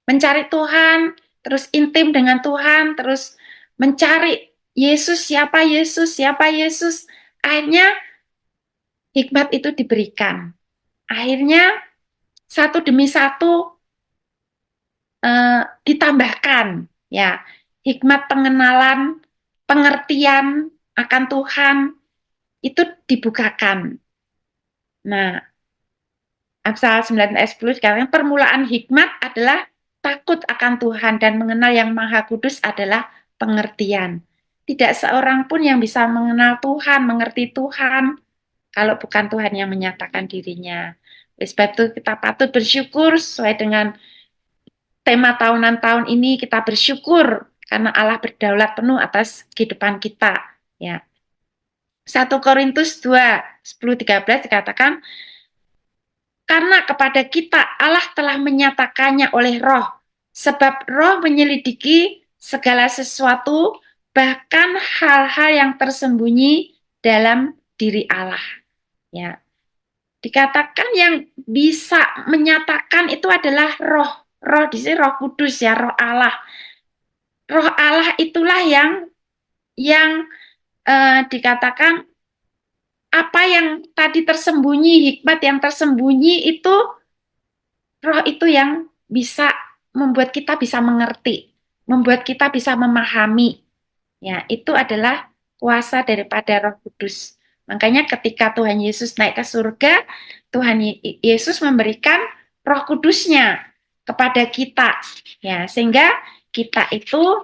mencari Tuhan, terus intim dengan Tuhan, terus mencari Yesus, siapa Yesus, siapa Yesus. Akhirnya hikmat itu diberikan. Akhirnya satu demi satu ditambahkan ya hikmat pengenalan, pengertian akan Tuhan itu dibukakan. Nah, Amsal 9 ayat 10 dikatakan permulaan hikmat adalah takut akan Tuhan dan mengenal yang Maha Kudus adalah pengertian. Tidak seorang pun yang bisa mengenal Tuhan, mengerti Tuhan kalau bukan Tuhan yang menyatakan dirinya. Oleh sebab itu kita patut bersyukur sesuai dengan tema tahunan tahun ini kita bersyukur karena Allah berdaulat penuh atas kehidupan kita. Ya. 1 Korintus 2, 10-13 dikatakan, karena kepada kita Allah telah menyatakannya oleh roh, sebab roh menyelidiki segala sesuatu, bahkan hal-hal yang tersembunyi dalam diri Allah. Ya. Dikatakan yang bisa menyatakan itu adalah roh. Roh di sini roh kudus ya, roh Allah. Roh Allah itulah yang dikatakan apa yang tadi tersembunyi, hikmat yang tersembunyi itu roh itu yang bisa membuat kita bisa mengerti, membuat kita bisa memahami. Ya, itu adalah kuasa daripada Roh Kudus. Makanya ketika Tuhan Yesus naik ke surga, Tuhan Yesus memberikan Roh Kudusnya kepada kita. Ya, sehingga kita itu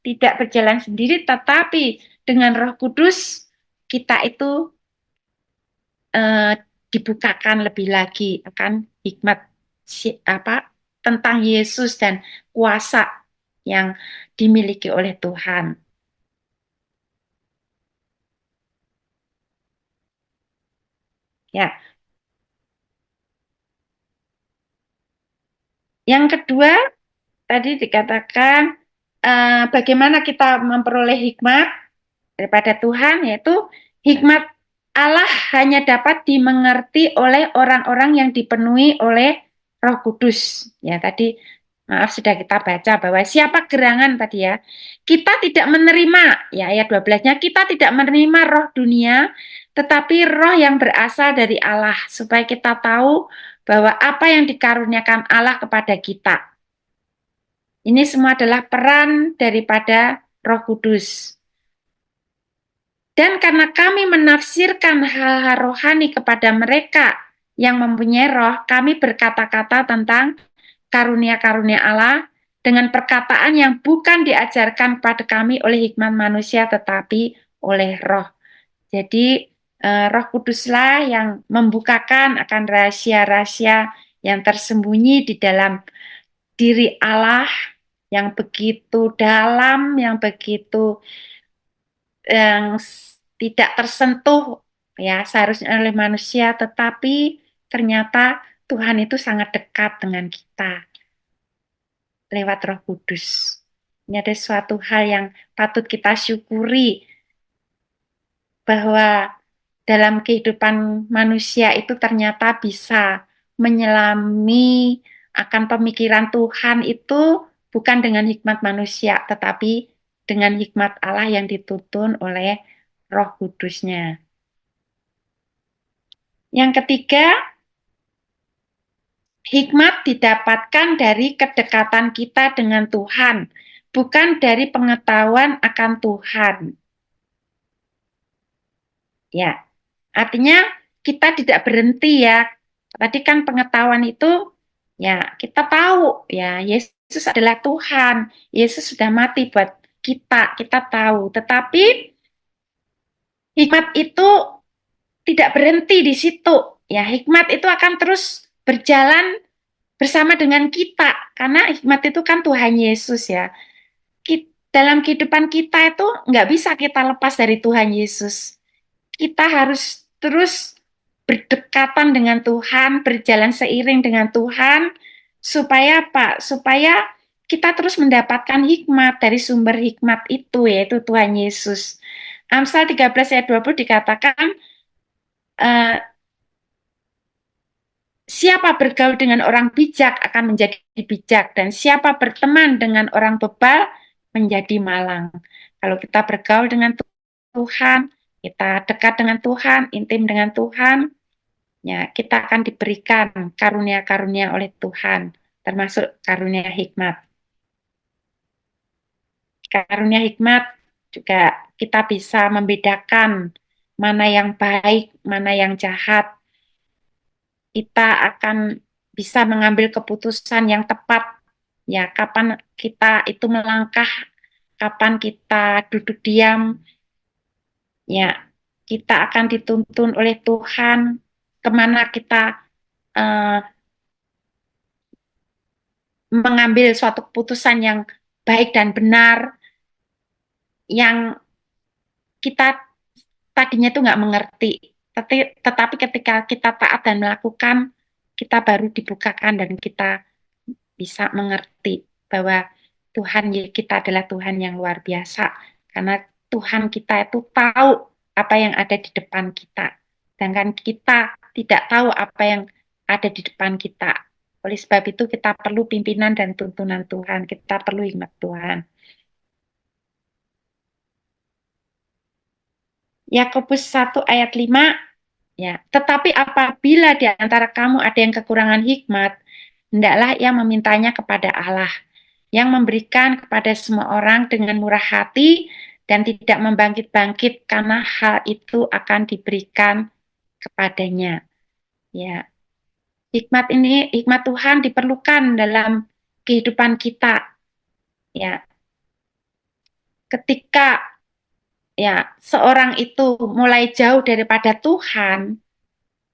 tidak berjalan sendiri, tetapi dengan Roh Kudus kita itu eh, dibukakan lebih lagi akan hikmat tentang Yesus dan kuasa yang dimiliki oleh Tuhan. Ya, yang kedua tadi dikatakan bagaimana kita memperoleh hikmat daripada Tuhan, yaitu hikmat Allah hanya dapat dimengerti oleh orang-orang yang dipenuhi oleh Roh Kudus. Ya, tadi maaf sudah kita baca bahwa siapa gerangan tadi ya. Kita tidak menerima, ya ayat 12-nya, kita tidak menerima roh dunia, tetapi roh yang berasal dari Allah, supaya kita tahu bahwa apa yang dikaruniakan Allah kepada kita. Ini semua adalah peran daripada Roh Kudus. Dan karena kami menafsirkan hal-hal rohani kepada mereka yang mempunyai roh, kami berkata-kata tentang karunia-karunia Allah dengan perkataan yang bukan diajarkan pada kami oleh hikmat manusia, tetapi oleh roh. Jadi Roh Kuduslah yang membukakan akan rahasia-rahasia yang tersembunyi di dalam diri Allah, yang begitu dalam, yang tidak tersentuh ya seharusnya oleh manusia, tetapi ternyata Tuhan itu sangat dekat dengan kita lewat Roh Kudus. Ini ada suatu hal yang patut kita syukuri bahwa dalam kehidupan manusia itu ternyata bisa menyelami akan pemikiran Tuhan itu bukan dengan hikmat manusia, tetapi dengan hikmat Allah yang dituntun oleh Roh Kudusnya. Yang ketiga, hikmat didapatkan dari kedekatan kita dengan Tuhan, bukan dari pengetahuan akan Tuhan. Ya, artinya kita tidak berhenti ya. Tadi kan pengetahuan itu ya kita tahu ya Yesus adalah Tuhan. Yesus sudah mati buat kita, kita tahu. Tetapi hikmat itu tidak berhenti di situ. Ya, hikmat itu akan terus berjalan bersama dengan kita karena hikmat itu kan Tuhan Yesus ya. Dalam kehidupan kita itu nggak bisa kita lepas dari Tuhan Yesus. Kita harus terus berdekatan dengan Tuhan, berjalan seiring dengan Tuhan, supaya apa? Supaya kita terus mendapatkan hikmat dari sumber hikmat itu, yaitu Tuhan Yesus. Amsal 13 ayat 20 dikatakan, siapa bergaul dengan orang bijak akan menjadi bijak, dan siapa berteman dengan orang bebal menjadi malang. Kalau kita bergaul dengan Tuhan, kita dekat dengan Tuhan, intim dengan Tuhan, ya kita akan diberikan karunia-karunia oleh Tuhan, termasuk karunia hikmat. Karunia hikmat juga kita bisa membedakan mana yang baik, mana yang jahat. Kita akan bisa mengambil keputusan yang tepat. Ya, kapan kita itu melangkah, kapan kita duduk diam, ya kita akan dituntun oleh Tuhan kemana kita uh, mengambil suatu keputusan yang baik dan benar, yang kita tadinya tuh nggak mengerti. Tetapi ketika kita taat dan melakukan, kita baru dibukakan dan kita bisa mengerti bahwa Tuhan kita adalah Tuhan yang luar biasa. Karena Tuhan kita itu tahu apa yang ada di depan kita. Sedangkan kita tidak tahu apa yang ada di depan kita. Oleh sebab itu kita perlu pimpinan dan tuntunan Tuhan. Kita perlu hikmat Tuhan. Yakobus 1 ayat 5, ya, tetapi apabila di antara kamu ada yang kekurangan hikmat, hendaklah ia memintanya kepada Allah, yang memberikan kepada semua orang dengan murah hati dan tidak membangkit-bangkit karena hal itu akan diberikan kepadanya. Ya, hikmat Tuhan diperlukan dalam kehidupan kita. Ya, ketika ya seorang itu mulai jauh daripada Tuhan,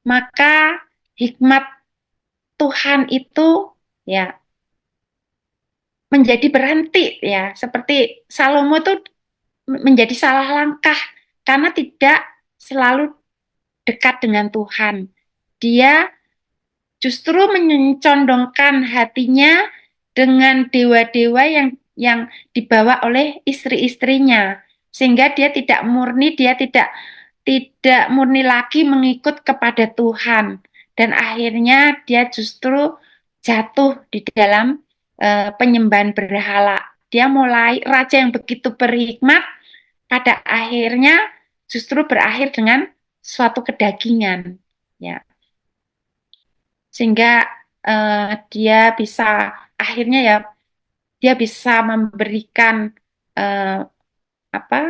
maka hikmat Tuhan itu ya menjadi berhenti ya, seperti Salomo itu menjadi salah langkah karena tidak selalu dekat dengan Tuhan. Dia justru mencondongkan hatinya dengan dewa-dewa yang dibawa oleh istri-istrinya, sehingga dia tidak murni lagi mengikut kepada Tuhan, dan akhirnya dia justru jatuh di dalam penyembahan berhala. Dia mulai raja yang begitu berhikmat, pada akhirnya justru berakhir dengan suatu kedagingan, ya, sehingga dia bisa akhirnya ya dia bisa memberikan eh, apa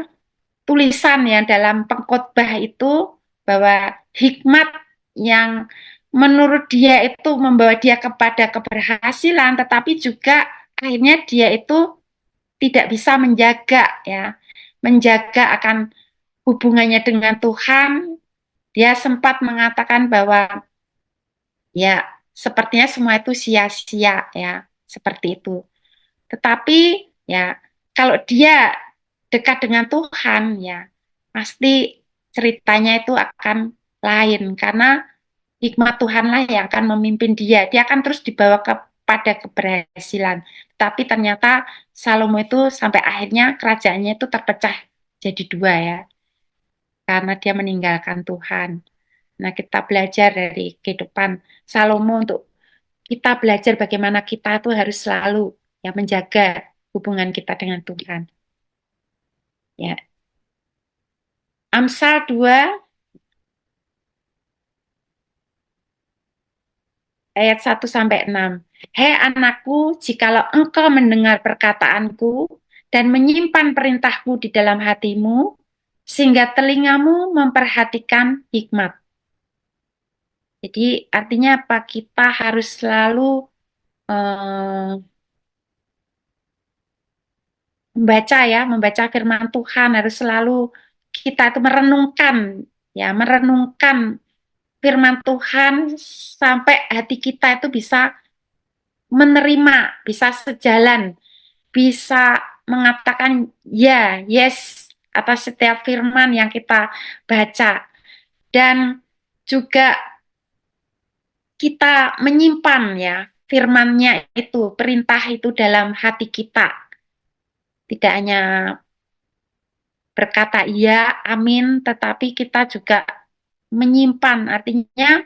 tulisan yang dalam pengkhotbah itu bahwa hikmat yang menurut dia itu membawa dia kepada keberhasilan, tetapi juga akhirnya dia itu tidak bisa menjaga akan hubungannya dengan Tuhan. Dia sempat mengatakan bahwa ya sepertinya semua itu sia-sia ya, seperti itu. Tetapi ya kalau dia dekat dengan Tuhan ya pasti ceritanya itu akan lain karena hikmat Tuhanlah yang akan memimpin dia. Dia akan terus dibawa kepada keberhasilan. Tapi ternyata Salomo itu sampai akhirnya kerajaannya itu terpecah jadi dua ya karena dia meninggalkan Tuhan. Nah, kita belajar dari kehidupan Salomo untuk kita belajar bagaimana kita tuh harus selalu ya menjaga hubungan kita dengan Tuhan. Ya, Amsal 2 ayat 1 sampai 6. Hei anakku, jikalau engkau mendengar perkataanku dan menyimpan perintahku di dalam hatimu, sehingga telingamu memperhatikan hikmat. Jadi artinya apa? Kita harus selalu eh, membaca ya, membaca firman Tuhan harus selalu kita itu merenungkan ya, merenungkan firman Tuhan sampai hati kita itu bisa menerima, bisa sejalan, bisa mengatakan ya, yes atas setiap firman yang kita baca dan juga kita menyimpan ya firmannya itu, perintah itu dalam hati kita. Tidak hanya berkata iya, amin, tetapi kita juga menyimpan. Artinya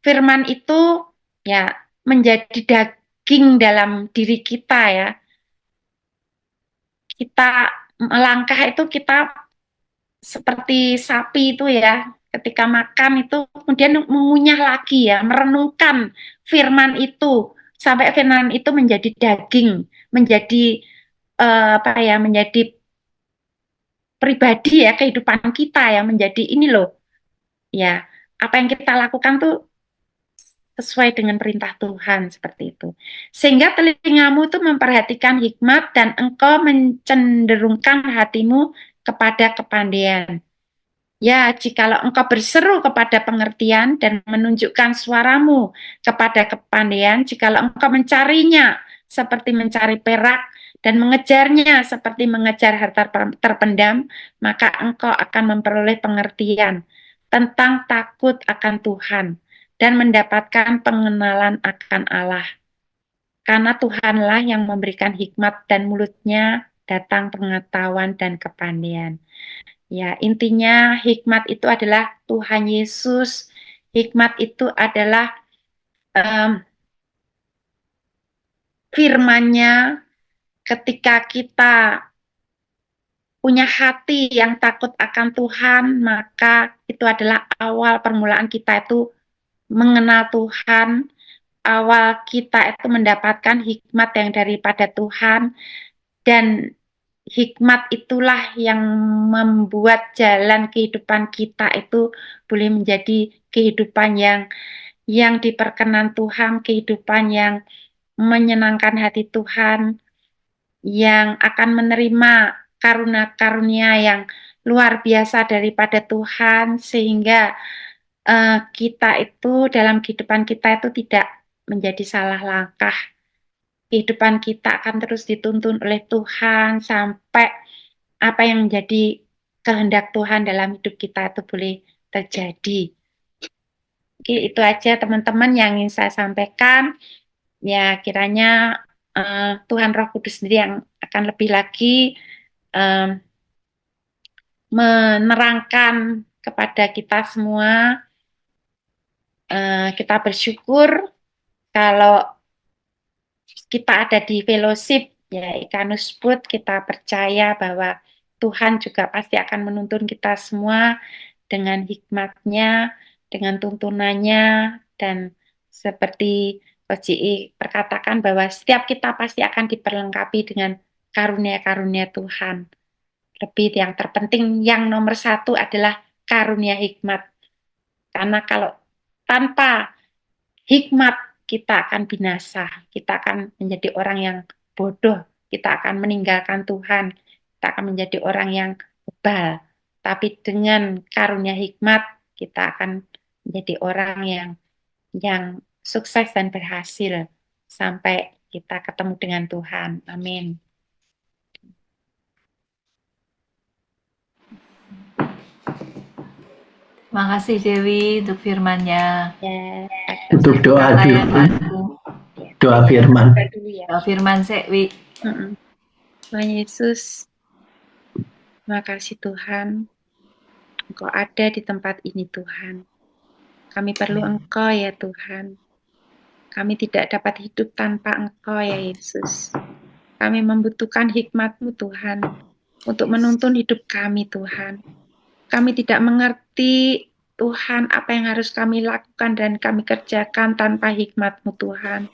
firman itu ya menjadi daging dalam diri kita ya. Kita melangkah itu kita seperti sapi itu ya, ketika makan itu kemudian mengunyah lagi ya, merenungkan firman itu sampai firman itu menjadi daging, menjadi apa ya, menjadi pribadi ya kehidupan kita ya, menjadi ini loh ya, apa yang kita lakukan tuh sesuai dengan perintah Tuhan seperti itu. Sehingga telingamu itu memperhatikan hikmat dan engkau mencenderungkan hatimu kepada kepandaian. Ya, jikalau engkau berseru kepada pengertian dan menunjukkan suaramu kepada kepandaian, jikalau engkau mencarinya seperti mencari perak dan mengejarnya seperti mengejar harta terpendam, maka engkau akan memperoleh pengertian tentang takut akan Tuhan dan mendapatkan pengenalan akan Allah. Karena Tuhanlah yang memberikan hikmat dan mulutnya datang pengetahuan dan kepandaian. Ya, intinya hikmat itu adalah Tuhan Yesus. Hikmat itu adalah um, firman-Nya ketika kita punya hati yang takut akan Tuhan, maka itu adalah awal permulaan kita itu mengenal Tuhan, awal kita itu mendapatkan hikmat yang daripada Tuhan, dan hikmat itulah yang membuat jalan kehidupan kita itu boleh menjadi kehidupan yang diperkenan Tuhan, kehidupan yang menyenangkan hati Tuhan, yang akan menerima karunia-karunia yang luar biasa daripada Tuhan, sehingga kita itu dalam kehidupan kita itu tidak menjadi salah langkah. Kehidupan kita akan terus dituntun oleh Tuhan sampai apa yang menjadi kehendak Tuhan dalam hidup kita itu boleh terjadi. Oke, itu aja teman-teman yang ingin saya sampaikan. Ya, kiranya Tuhan Roh Kudus sendiri yang akan lebih lagi eh, menerangkan kepada kita semua. Kita bersyukur kalau kita ada di fellowship ya Ikanus Bud, kita percaya bahwa Tuhan juga pasti akan menuntun kita semua dengan hikmatnya, dengan tuntunannya, dan seperti Coach Ji perkatakan bahwa setiap kita pasti akan diperlengkapi dengan karunia-karunia Tuhan. Lebih yang terpenting, yang nomor satu adalah karunia hikmat. Karena kalau tanpa hikmat kita akan binasa, kita akan menjadi orang yang bodoh, kita akan meninggalkan Tuhan, kita akan menjadi orang yang bebal. Tapi dengan karunia hikmat, kita akan menjadi orang yang sukses dan berhasil sampai kita ketemu dengan Tuhan. Amin. Makasih Dewi untuk firman-Nya. Ya, Untuk doa Kata yang dulu, aku. ya. doa Kita firman. berdoa dulu ya. Doa firman sih, Wi. Tuhan Yesus, terima kasih Tuhan. Engkau ada di tempat ini Tuhan. Kami perlu Engkau ya Tuhan. Kami tidak dapat hidup tanpa Engkau ya Yesus. Kami membutuhkan hikmat-Mu Tuhan untuk menuntun hidup kami Tuhan. Kami tidak mengerti Tuhan apa yang harus kami lakukan dan kami kerjakan tanpa hikmat-Mu Tuhan.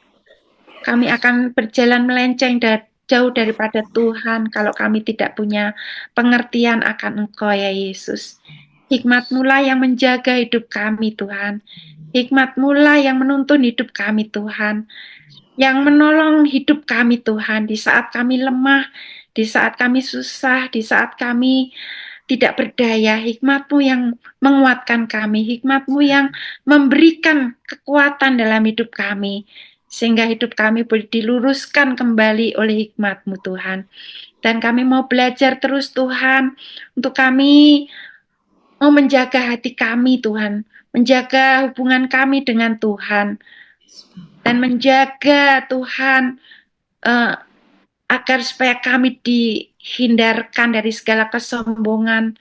Kami akan berjalan melenceng jauh daripada Tuhan kalau kami tidak punya pengertian akan Engkau ya Yesus. Hikmat-Mu lah yang menjaga hidup kami Tuhan. Hikmat-Mu lah yang menuntun hidup kami Tuhan. Yang menolong hidup kami Tuhan di saat kami lemah, di saat kami susah, di saat kami tidak berdaya. Hikmat-Mu yang menguatkan kami, Hikmat-Mu yang memberikan kekuatan dalam hidup kami, sehingga hidup kami boleh diluruskan kembali oleh hikmat-Mu Tuhan. Dan kami mau belajar terus Tuhan, untuk kami mau menjaga hati kami Tuhan, menjaga hubungan kami dengan Tuhan, dan menjaga Tuhan agar supaya kami dihindarkan dari segala kesombongan,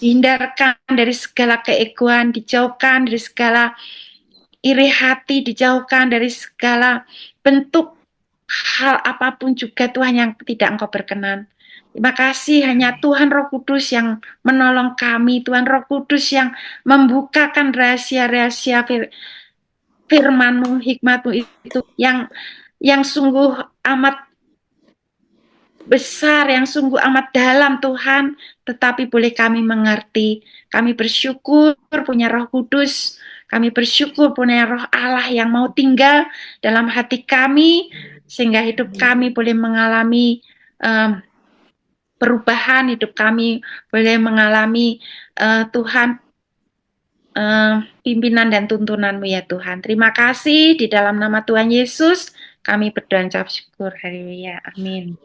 dihindarkan dari segala keegoan, dijauhkan dari segala iri hati, dijauhkan dari segala bentuk hal apapun juga Tuhan yang tidak Engkau berkenan. Terima kasih hanya Tuhan Roh Kudus yang menolong kami, Tuhan Roh Kudus yang membukakan rahasia-rahasia firman-Mu, hikmat-Mu itu yang sungguh amat besar, yang sungguh amat dalam Tuhan, tetapi boleh kami mengerti. Kami bersyukur punya Roh Kudus, kami bersyukur punya Roh Allah yang mau tinggal dalam hati kami, sehingga hidup kami boleh mengalami perubahan, hidup kami boleh mengalami Tuhan pimpinan dan tuntunan-Mu ya Tuhan. Terima kasih di dalam nama Tuhan Yesus, kami berdoa dan ucap syukur. Haleluya. Amin.